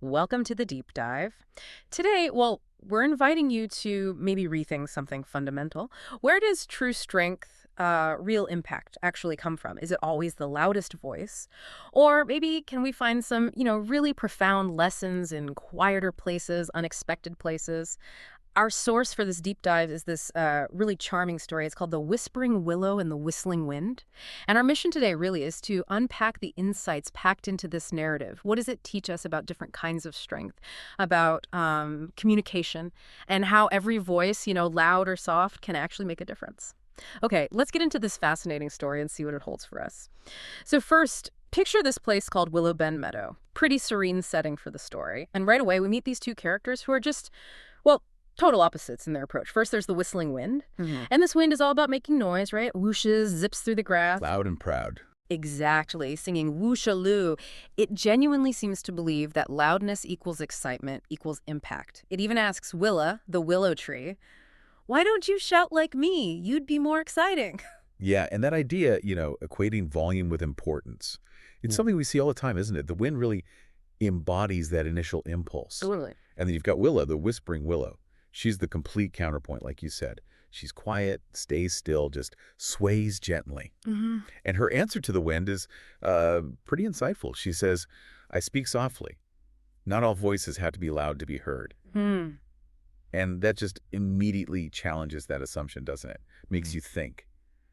Welcome to the deep dive. Today, we're inviting you to maybe rethink something fundamental. Where does true strength, real impact actually come from? Is it always the loudest voice? Or maybe can we find some, really profound lessons in quieter places, unexpected places? Our source for this deep dive is this really charming story. It's called The Whispering Willow and the Whistling Wind. And our mission today really is to unpack the insights packed into this narrative. What does it teach us about different kinds of strength, about communication, and how every voice, loud or soft, can actually make a difference? Okay, let's get into this fascinating story and see what it holds for us. So first, picture this place called Willow Bend Meadow. Pretty serene setting for the story. And right away, we meet these two characters who are just, well, total opposites in their approach. First, there's the whistling wind. And this wind is all about making noise, right? Whooshes, zips through the grass. Loud and proud. Exactly, singing whooshaloo. It genuinely seems to believe that loudness equals excitement equals impact. It even asks Willa, the willow tree, why don't you shout like me? You'd be more exciting. Yeah, and that idea, equating volume with importance. It's something we see all the time, isn't it? The wind really embodies that initial impulse. Absolutely. And then you've got Willa, the whispering willow. She's the complete counterpoint, like you said. She's quiet, stays still, just sways gently. And her answer to the wind is pretty insightful. She says, I speak softly. Not all voices have to be loud to be heard. And that just immediately challenges that assumption, doesn't it? Makes you think.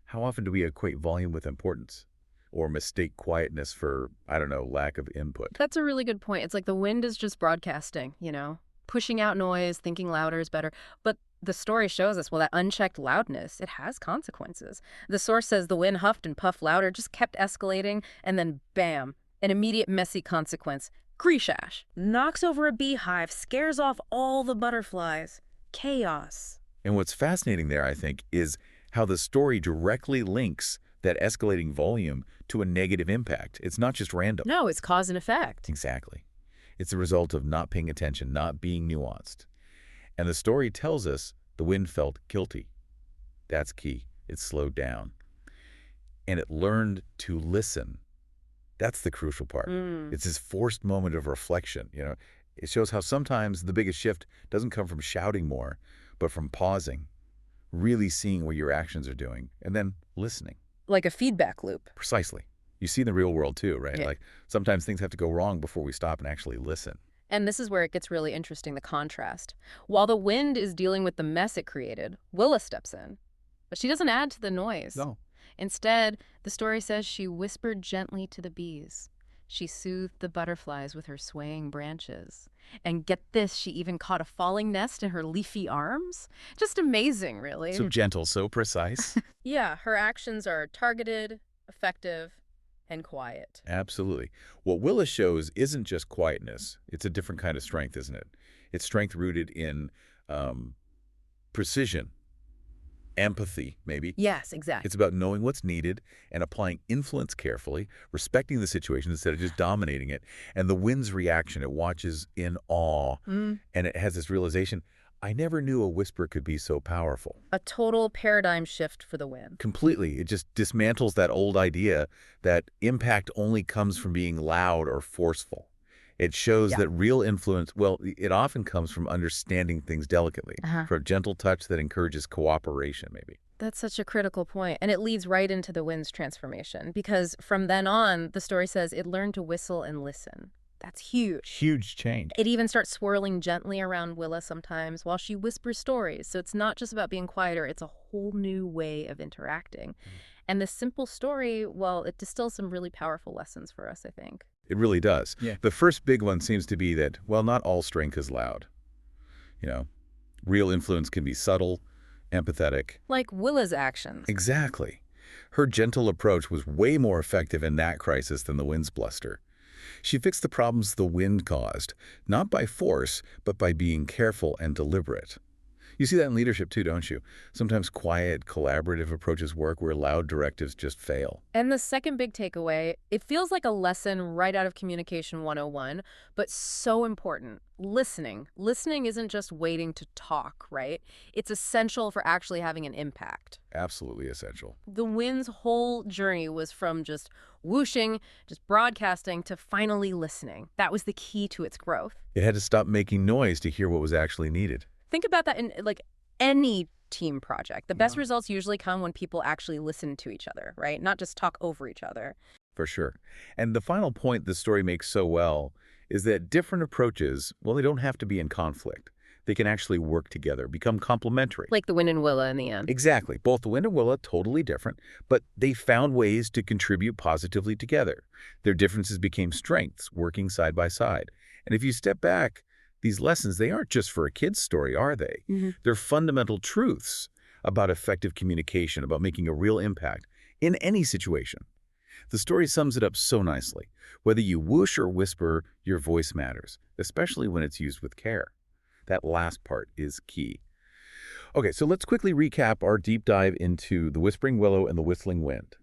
How often do we equate volume with importance? Or mistake quietness for, I don't know, lack of input? That's a really good point. It's like the wind is just broadcasting, pushing out noise, thinking louder is better. But the story shows us, well, that unchecked loudness, it has consequences. The source says the wind huffed and puffed louder, just kept escalating, and then bam, an immediate messy consequence. Grishash knocks over a beehive, scares off all the butterflies. Chaos. And what's fascinating there, I think, is how the story directly links that escalating volume to a negative impact. It's not just random. No, it's cause and effect. Exactly. It's a result of not paying attention, not being nuanced. And the story tells us the wind felt guilty. That's key. It slowed down. And it learned to listen. That's the crucial part. It's this forced moment of reflection. It shows how sometimes the biggest shift doesn't come from shouting more, but from pausing, really seeing what your actions are doing, and then listening. Like a feedback loop. Precisely. You see in the real world too, right? Yeah. Like sometimes things have to go wrong before we stop and actually listen. And this is where it gets really interesting, the contrast. While the wind is dealing with the mess it created, Willa steps in. But she doesn't add to the noise. No. Instead, the story says she whispered gently to the bees. She soothed the butterflies with her swaying branches. And get this, she even caught a falling nest in her leafy arms. Just amazing, really. So gentle, so precise. Yeah, her actions are targeted, effective, and quiet. Absolutely. What Willa shows isn't just quietness. It's a different kind of strength, isn't it? It's strength rooted in precision, empathy, maybe. Yes, exactly. It's about knowing what's needed and applying influence carefully, respecting the situation instead of just dominating it. And the wind's reaction, it watches in awe, and it has this realization, I never knew a whisper could be so powerful. A total paradigm shift for the wind. Completely. It just dismantles that old idea that impact only comes from being loud or forceful. It shows that real influence, well, it often comes from understanding things delicately, from a gentle touch that encourages cooperation, maybe. That's such a critical point, and it leads right into the wind's transformation, because from then on, the story says it learned to whistle and listen. That's huge. Huge change. It even starts swirling gently around Willa sometimes while she whispers stories. So it's not just about being quieter, it's a whole new way of interacting. And this simple story, well, it distills some really powerful lessons for us, I think. It really does. Yeah. The first big one seems to be that, well, not all strength is loud. Real influence can be subtle, empathetic. Like Willa's actions. Exactly. Her gentle approach was way more effective in that crisis than the wind's bluster. She fixed the problems the wind caused, not by force, but by being careful and deliberate. You see that in leadership too, don't you? Sometimes quiet, collaborative approaches work where loud directives just fail. And the second big takeaway, it feels like a lesson right out of Communication 101, but so important. Listening. Listening isn't just waiting to talk, right? It's essential for actually having an impact. Absolutely essential. The wind's whole journey was from just whooshing, just broadcasting, to finally listening. That was the key to its growth. It had to stop making noise to hear what was actually needed. Think about that in like any team project. The best Yeah. results usually come when people actually listen to each other, right? Not just talk over each other. For sure. And the final point the story makes so well is that different approaches, well, they don't have to be in conflict. They can actually work together, become complementary. Like the wind and willow in the end. Exactly. Both the Wind and Willow, totally different, but they found ways to contribute positively together. Their differences became strengths, working side by side. And if you step back, these lessons, they aren't just for a kid's story, are they? They're fundamental truths about effective communication, about making a real impact in any situation. The story sums it up so nicely. Whether you whoosh or whisper, your voice matters, especially when it's used with care. That last part is key. Okay, so let's quickly recap our deep dive into the Whispering Willow and the Whistling Wind.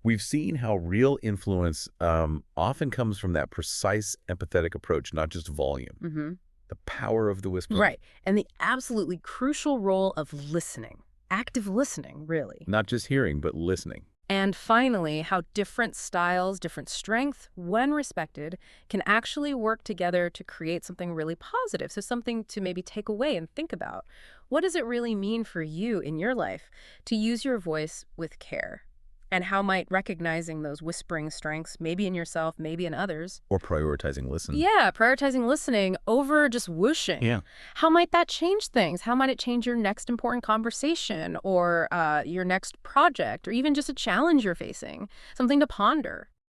We've seen how real influence often comes from that precise, empathetic approach, not just volume. The power of the whispering. Right. And the absolutely crucial role of listening. Active listening, really. Not just hearing, but listening. And finally, how different styles, different strengths, when respected, can actually work together to create something really positive. So something to maybe take away and think about. What does it really mean for you in your life to use your voice with care? And how might recognizing those whispering strengths, maybe in yourself, maybe in others. Or prioritizing listening. Yeah, prioritizing listening over just whooshing. Yeah. How might that change things? How might it change your next important conversation or your next project or even just a challenge you're facing? Something to ponder.